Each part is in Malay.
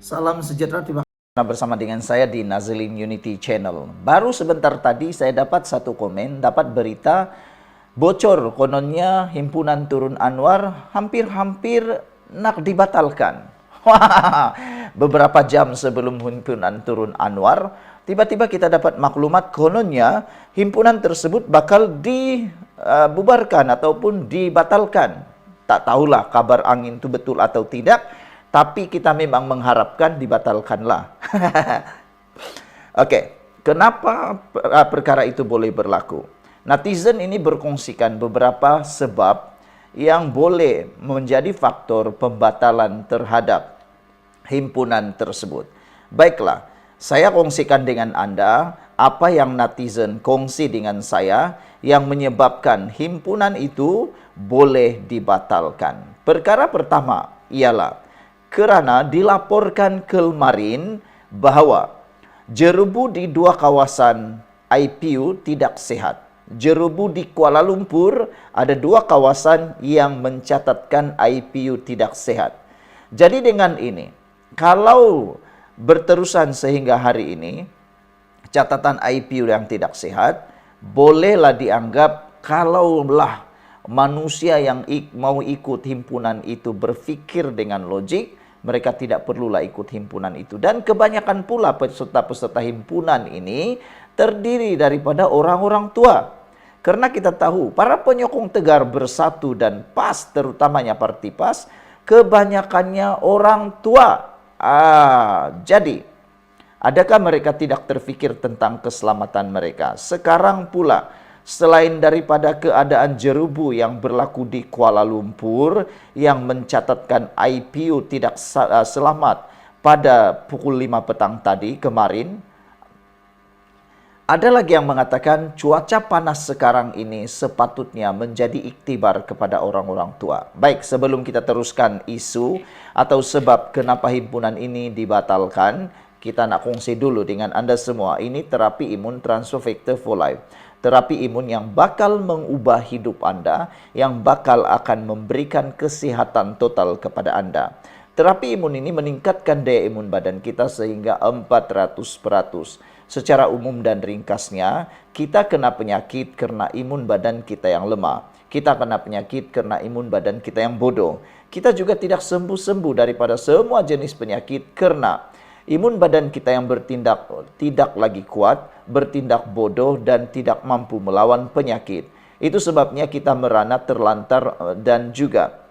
Salam sejahtera, terima kasih bersama dengan saya di Nazlin Unity Channel. Baru sebentar tadi saya dapat satu komen, dapat berita bocor kononnya himpunan Turun Anwar hampir-hampir nak dibatalkan. Beberapa jam sebelum himpunan Turun Anwar, tiba-tiba kita dapat maklumat kononnya himpunan tersebut bakal dibubarkan ataupun dibatalkan. Tak tahulah kabar angin itu betul atau tidak, tapi kita memang mengharapkan dibatalkanlah. Oke, kenapa perkara itu boleh berlaku? Netizen ini berkongsikan beberapa sebab yang boleh menjadi faktor pembatalan terhadap himpunan tersebut. Baiklah, saya kongsikan dengan Anda apa yang netizen kongsi dengan saya yang menyebabkan himpunan itu boleh dibatalkan. Perkara pertama ialah kerana dilaporkan kemarin bahwa jerubu di dua kawasan IPU tidak sehat. Jerubu di Kuala Lumpur ada dua kawasan yang mencatatkan IPU tidak sehat. Jadi dengan ini, kalau berterusan sehingga hari ini, catatan IPU yang tidak sehat, bolehlah dianggap kalaulah manusia yang mau ikut himpunan itu berfikir dengan logik, mereka tidak perlulah ikut himpunan itu. Dan kebanyakan pula peserta-peserta himpunan ini terdiri daripada orang-orang tua. Karena kita tahu, para penyokong Tegar Bersatu dan PAS, terutamanya Parti PAS, kebanyakannya orang tua. Jadi, adakah mereka tidak terfikir tentang keselamatan mereka? Sekarang pula, selain daripada keadaan jerubu yang berlaku di Kuala Lumpur yang mencatatkan IPU tidak selamat pada pukul 5 petang tadi kemarin, ada lagi yang mengatakan cuaca panas sekarang ini sepatutnya menjadi iktibar kepada orang-orang tua. Baik, sebelum kita teruskan isu atau sebab kenapa himpunan ini dibatalkan, kita nak kongsi dulu dengan Anda semua. Ini terapi imun Transfer Factor for Life. Terapi imun yang bakal mengubah hidup Anda, yang bakal akan memberikan kesehatan total kepada Anda. Terapi imun ini meningkatkan daya imun badan kita sehingga 400%. Secara umum dan ringkasnya, kita kena penyakit karena imun badan kita yang lemah. Kita kena penyakit karena imun badan kita yang bodoh. Kita juga tidak sembuh-sembuh daripada semua jenis penyakit karena imun badan kita yang bertindak tidak lagi kuat, bertindak bodoh dan tidak mampu melawan penyakit. Itu sebabnya kita merana, terlantar dan juga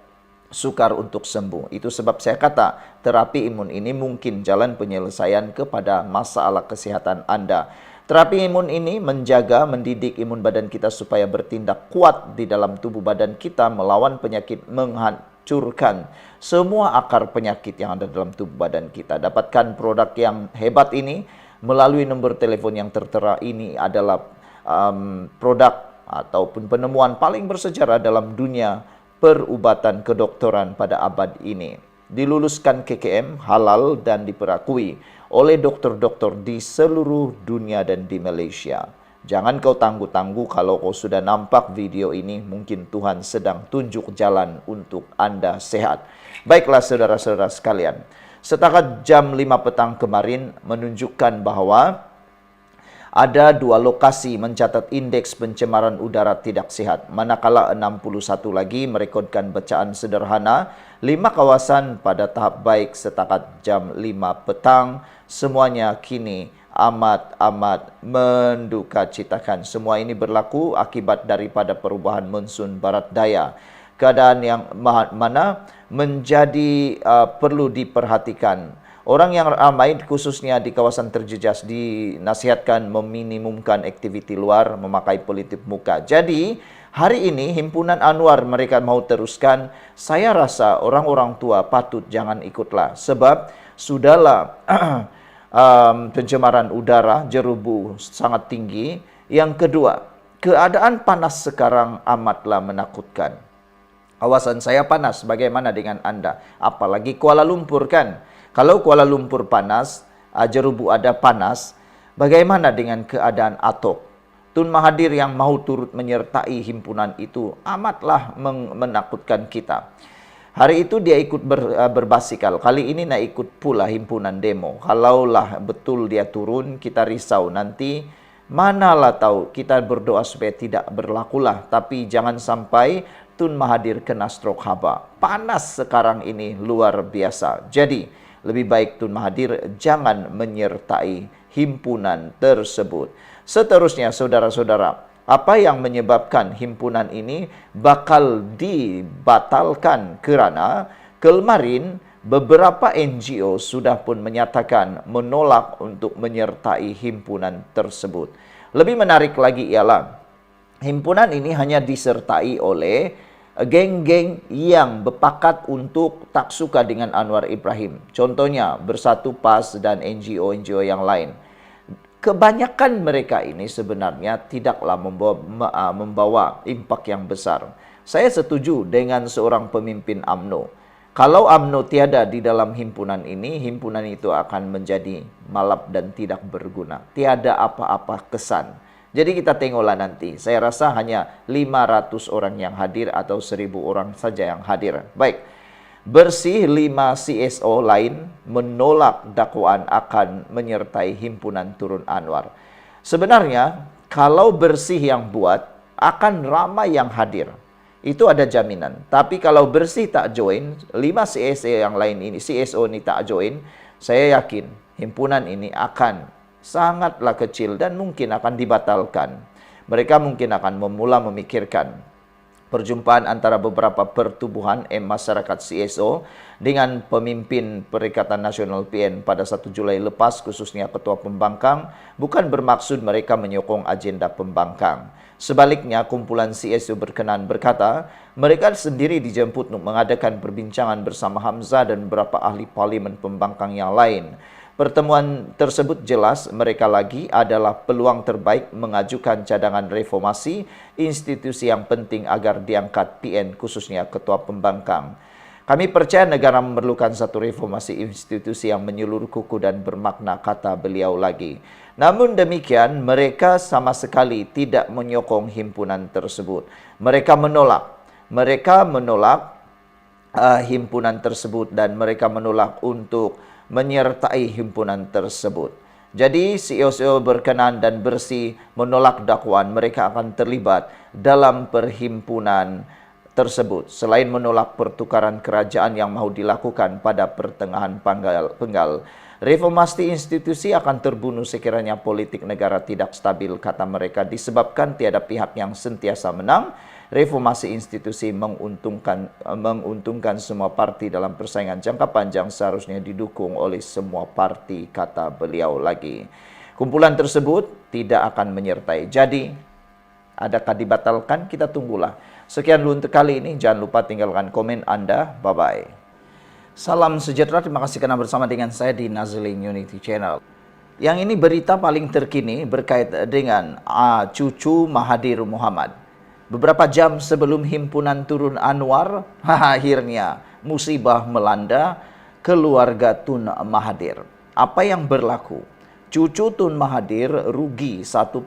sukar untuk sembuh. Itu sebab saya kata terapi imun ini mungkin jalan penyelesaian kepada masalah kesehatan Anda. Terapi imun ini menjaga, mendidik imun badan kita supaya bertindak kuat di dalam tubuh badan kita melawan penyakit, menghancurkan semua akar penyakit yang ada dalam tubuh badan kita. Dapatkan produk yang hebat ini melalui nomor telepon yang tertera ini adalah produk ataupun penemuan paling bersejarah dalam dunia perubatan kedokteran pada abad ini. Diluluskan KKM, halal dan diperakui oleh dokter-dokter di seluruh dunia dan di Malaysia. Jangan kau tangguh-tangguh kalau kau sudah nampak video ini, mungkin Tuhan sedang tunjuk jalan untuk Anda sehat. Baiklah saudara-saudara sekalian, setakat jam 5 petang kemarin menunjukkan bahwa ada dua lokasi mencatat indeks pencemaran udara tidak sehat. Manakala 61 lagi merekodkan bacaan sederhana, 5 kawasan pada tahap baik setakat jam 5 petang. Semuanya kini amat mendukacitakan. Semua ini berlaku akibat daripada perubahan monsun barat daya. Keadaan yang mana menjadi perlu diperhatikan. Orang yang ramai khususnya di kawasan terjejas dinasihatkan meminimumkan aktiviti luar, memakai pelitup muka. Jadi, hari ini himpunan Anwar mereka mau teruskan. Saya rasa orang-orang tua patut jangan ikutlah. Sebab sudahlah pencemaran udara, jerubu sangat tinggi. Yang kedua, keadaan panas sekarang amatlah menakutkan. Kawasan saya panas, bagaimana dengan Anda? Apalagi Kuala Lumpur kan? Kalau Kuala Lumpur panas, jerubu ada panas, bagaimana dengan keadaan Atok? Tun Mahathir yang mau turut menyertai himpunan itu amatlah menakutkan kita. Hari itu dia ikut berbasikal. Kali ini nak ikut pula himpunan demo. Kalaulah betul dia turun, kita risau nanti. Manalah tahu, kita berdoa supaya tidak berlakulah. Tapi jangan sampai Tun Mahathir kena stroke haba. Panas sekarang ini luar biasa. Jadi lebih baik Tun Mahathir jangan menyertai himpunan tersebut. Seterusnya saudara-saudara, apa yang menyebabkan himpunan ini bakal dibatalkan kerana kemarin beberapa NGO sudah pun menyatakan menolak untuk menyertai himpunan tersebut. Lebih menarik lagi ialah himpunan ini hanya disertai oleh geng-geng yang berpakat untuk tak suka dengan Anwar Ibrahim. Contohnya Bersatu PAS dan NGO-NGO yang lain. Kebanyakan mereka ini sebenarnya tidaklah membawa impak yang besar. Saya setuju dengan seorang pemimpin UMNO. Kalau UMNO tiada di dalam himpunan ini, himpunan itu akan menjadi malap dan tidak berguna. Tiada apa-apa kesan. Jadi kita tengoklah nanti. Saya rasa hanya 500 orang yang hadir atau 1.000 orang saja yang hadir. Baik. Bersih 5 CSO lain menolak dakwaan akan menyertai himpunan Turun Anwar. Sebenarnya, kalau Bersih yang buat, akan ramai yang hadir. Itu ada jaminan. Tapi kalau Bersih tak join, 5 CSO yang lain ini, CSO ini tak join, saya yakin himpunan ini akan sangatlah kecil dan mungkin akan dibatalkan. Mereka mungkin akan memikirkan perjumpaan antara beberapa pertubuhan masyarakat CSO dengan pemimpin Perikatan Nasional PN pada 1 Julai lepas, khususnya Ketua Pembangkang, bukan bermaksud mereka menyokong agenda pembangkang. Sebaliknya, kumpulan CSO berkenan berkata, mereka sendiri dijemput untuk mengadakan perbincangan bersama Hamzah dan beberapa ahli parlimen pembangkang yang lain. Pertemuan tersebut jelas mereka lagi adalah peluang terbaik mengajukan cadangan reformasi institusi yang penting agar diangkat PN, khususnya Ketua Pembangkang. Kami percaya negara memerlukan satu reformasi institusi yang menyeluruh kuku dan bermakna, kata beliau lagi. Namun demikian, mereka sama sekali tidak menyokong himpunan tersebut. Mereka menolak himpunan tersebut dan mereka menolak untuk menyertai himpunan tersebut. Jadi CSO berkenan dan Bersih menolak dakwaan mereka akan terlibat dalam perhimpunan tersebut. Selain menolak pertukaran kerajaan yang mahu dilakukan pada pertengahan penggal, reformasi institusi akan terbunuh sekiranya politik negara tidak stabil, kata mereka, disebabkan tiada pihak yang sentiasa menang. Reformasi institusi menguntungkan semua parti dalam persaingan jangka panjang, seharusnya didukung oleh semua parti, kata beliau lagi. Kumpulan tersebut tidak akan menyertai. Jadi, adakah dibatalkan? Kita tunggulah. Sekian dulu untuk kali ini. Jangan lupa tinggalkan komen Anda. Bye-bye. Salam sejahtera. Terima kasih karena bersama dengan saya di Nazlin Unity Channel. Yang ini berita paling terkini berkait dengan cucu Mahathir Mohamad. Beberapa jam sebelum himpunan Turun Anwar, akhirnya musibah melanda keluarga Tun Mahathir. Apa yang berlaku? Cucu Tun Mahathir rugi 1,8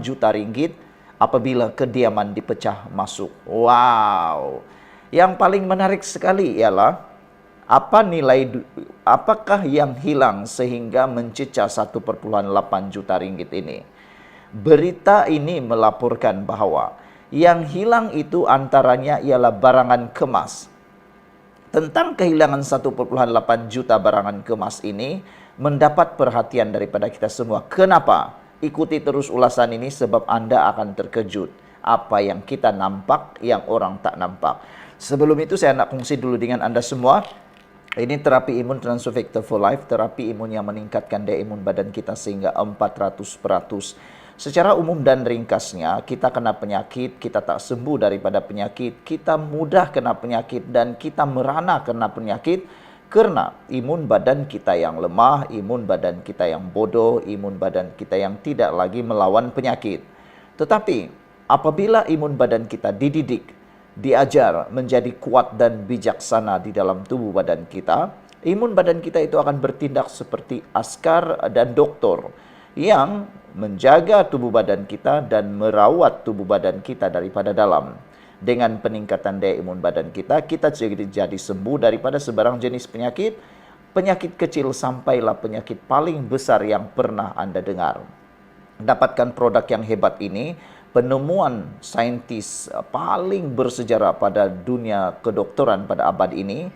juta ringgit apabila kediaman dipecah masuk. Wow. Yang paling menarik sekali ialah apakah yang hilang sehingga mencecah 1,8 juta ringgit ini. Berita ini melaporkan bahwa yang hilang itu antaranya ialah barangan kemas. Tentang kehilangan 1,8 juta barangan kemas ini mendapat perhatian daripada kita semua. Kenapa? Ikuti terus ulasan ini sebab Anda akan terkejut. Apa yang kita nampak, yang orang tak nampak. Sebelum itu saya nak kongsi dulu dengan Anda semua. Ini terapi imun Transfer Factor for Life, terapi imun yang meningkatkan daya imun badan kita sehingga 400%. Secara umum dan ringkasnya, kita kena penyakit, kita tak sembuh daripada penyakit, kita mudah kena penyakit dan kita merana kena penyakit karena imun badan kita yang lemah, imun badan kita yang bodoh, imun badan kita yang tidak lagi melawan penyakit. Tetapi apabila imun badan kita dididik, diajar menjadi kuat dan bijaksana di dalam tubuh badan kita, imun badan kita itu akan bertindak seperti askar dan doktor yang menjaga tubuh badan kita dan merawat tubuh badan kita daripada dalam. dengan peningkatan daya imun badan kita, kita jadi sembuh daripada sebarang jenis penyakit, penyakit kecil sampailah penyakit paling besar yang pernah Anda dengar. Dapatkan produk yang hebat ini, penemuan saintis paling bersejarah pada dunia kedokteran pada abad ini.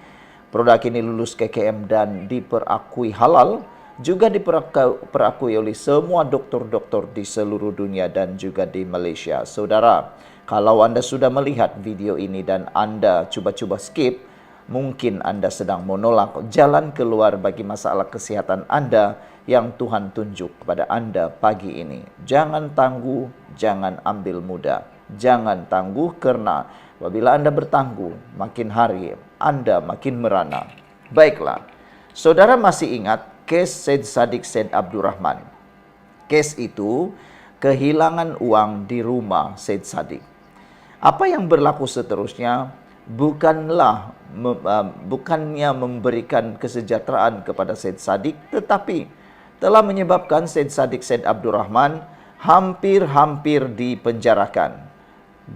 Produk ini lulus KKM dan diperakui halal, juga diperakui oleh semua doktor-doktor di seluruh dunia dan juga di Malaysia. Saudara, kalau Anda sudah melihat video ini dan Anda coba-coba skip, mungkin Anda sedang menolak jalan keluar bagi masalah kesehatan Anda yang Tuhan tunjuk kepada Anda pagi ini. Jangan tangguh, jangan ambil mudah. Jangan tangguh karena apabila Anda bertangguh, makin hari Anda makin merana. Baiklah, saudara masih ingat kes Syed Saddiq Syed Abdurrahman. Kes itu kehilangan uang di rumah Syed Saddiq. Apa yang berlaku seterusnya bukannya memberikan kesejahteraan kepada Syed Saddiq, tetapi telah menyebabkan Syed Saddiq Syed Abdurrahman hampir-hampir dipenjarakan.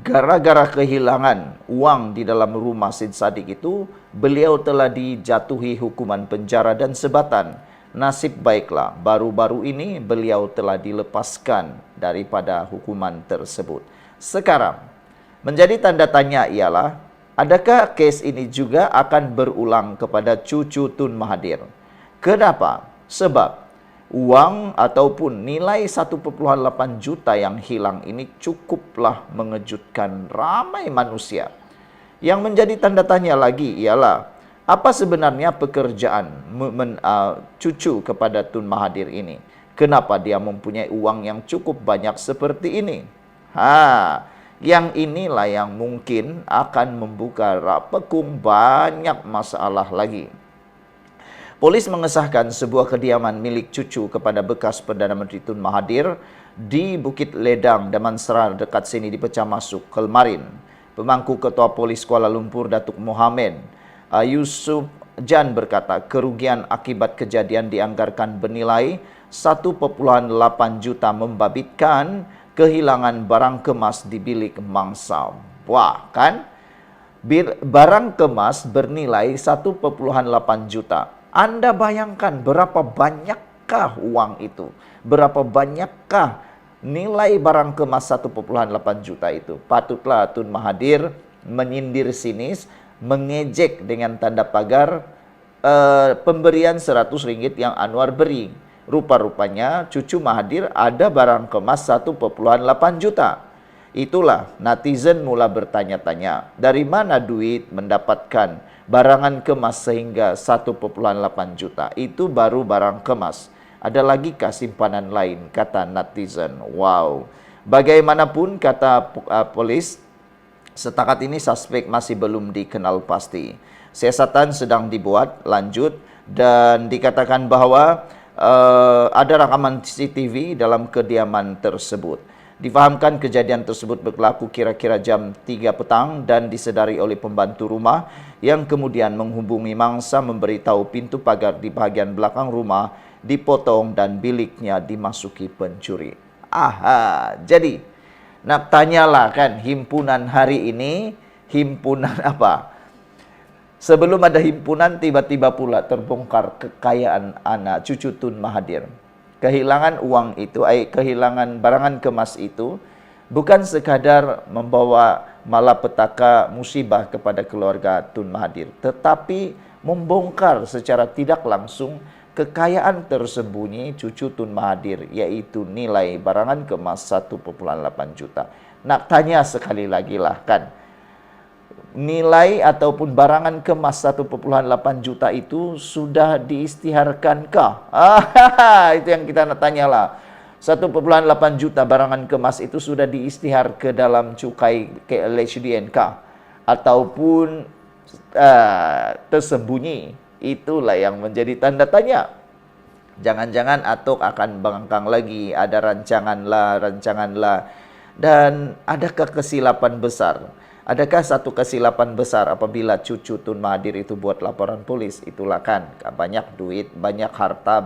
Gara-gara kehilangan uang di dalam rumah Syed Saddiq itu, beliau telah dijatuhi hukuman penjara dan sebatan. Nasib baiklah, baru-baru ini beliau telah dilepaskan daripada hukuman tersebut. Sekarang, menjadi tanda tanya ialah, adakah kes ini juga akan berulang kepada cucu Tun Mahathir? Kenapa? Sebab uang ataupun nilai 1,8 juta yang hilang ini cukuplah mengejutkan ramai manusia. Yang menjadi tanda tanya lagi ialah, apa sebenarnya pekerjaan cucu kepada Tun Mahathir ini? Kenapa dia mempunyai uang yang cukup banyak seperti ini? Yang inilah yang mungkin akan membuka rapekung banyak masalah lagi. Polis mengesahkan sebuah kediaman milik cucu kepada bekas Perdana Menteri Tun Mahathir di Bukit Ledang, Damansara dekat sini dipecah masuk Kelmarin. Pemangku Ketua Polis Kuala Lumpur, Datuk Mohamed Yusuf Jan berkata, kerugian akibat kejadian dianggarkan bernilai 1,8 juta, membabitkan kehilangan barang kemas di bilik mangsa. Wah, kan? Barang kemas bernilai 1,8 juta. Anda bayangkan berapa banyakkah uang itu? Berapa banyakkah nilai barang kemas 1,8 juta itu? Patutlah Tun Mahathir menyindir sinis, mengejek dengan tanda pagar pemberian 100 ringgit yang Anwar beri. Rupa-rupanya cucu Mahathir ada barang kemas 1,8 juta. Itulah netizen mula bertanya-tanya, dari mana duit mendapatkan barangan kemas sehingga 1,8 juta? Itu baru barang kemas. Ada lagi kah simpanan lain? Kata netizen. Wow. Bagaimanapun kata polis, setakat ini suspek masih belum dikenal pasti. Siasatan sedang dibuat lanjut dan dikatakan bahwa ada rekaman CCTV dalam kediaman tersebut. Difahamkan kejadian tersebut berlaku kira-kira jam 3 petang dan disedari oleh pembantu rumah yang kemudian menghubungi mangsa memberitahu pintu pagar di bahagian belakang rumah dipotong dan biliknya dimasuki pencuri. Jadi nak tanyalah kan, himpunan hari ini, himpunan apa? Sebelum ada himpunan, tiba-tiba pula terbongkar kekayaan anak cucu Tun Mahathir. Kehilangan uang itu, kehilangan barangan kemas itu, bukan sekadar membawa malapetaka musibah kepada keluarga Tun Mahathir, tetapi membongkar secara tidak langsung kekayaan tersembunyi cucu Tun Mahathir, yaitu nilai barangan kemas 1,8 juta. Nak tanya sekali lagi lah kan, nilai ataupun barangan kemas 1,8 juta itu sudah diisytiharkankah? Itu yang kita nak tanyalah. 1,8 juta barangan kemas itu sudah diisytihar ke dalam cukai KLHDN kah? Ataupun tersembunyi? Itulah yang menjadi tanda tanya. Jangan-jangan Atok akan bangkang lagi, ada rancanganlah. Dan adakah kesilapan besar? Adakah satu kesilapan besar apabila cucu Tun Mahathir itu buat laporan polis? Itulah kan, banyak duit, banyak harta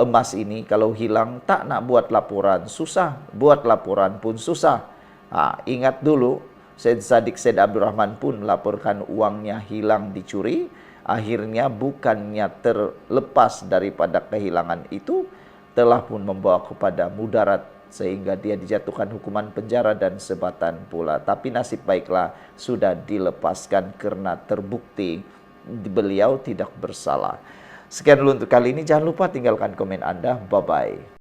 emas ini kalau hilang tak nak buat laporan, susah. Buat laporan pun susah. Ingat dulu, Syed Saddiq Syed Abdurrahman pun melaporkan uangnya hilang dicuri. Akhirnya bukannya terlepas daripada kehilangan itu, telah pun membawa kepada mudarat sehingga dia dijatuhkan hukuman penjara dan sebatan pula. Tapi nasib baiklah sudah dilepaskan karena terbukti beliau tidak bersalah. Sekian dulu untuk kali ini. Jangan lupa tinggalkan komen Anda. Bye-bye.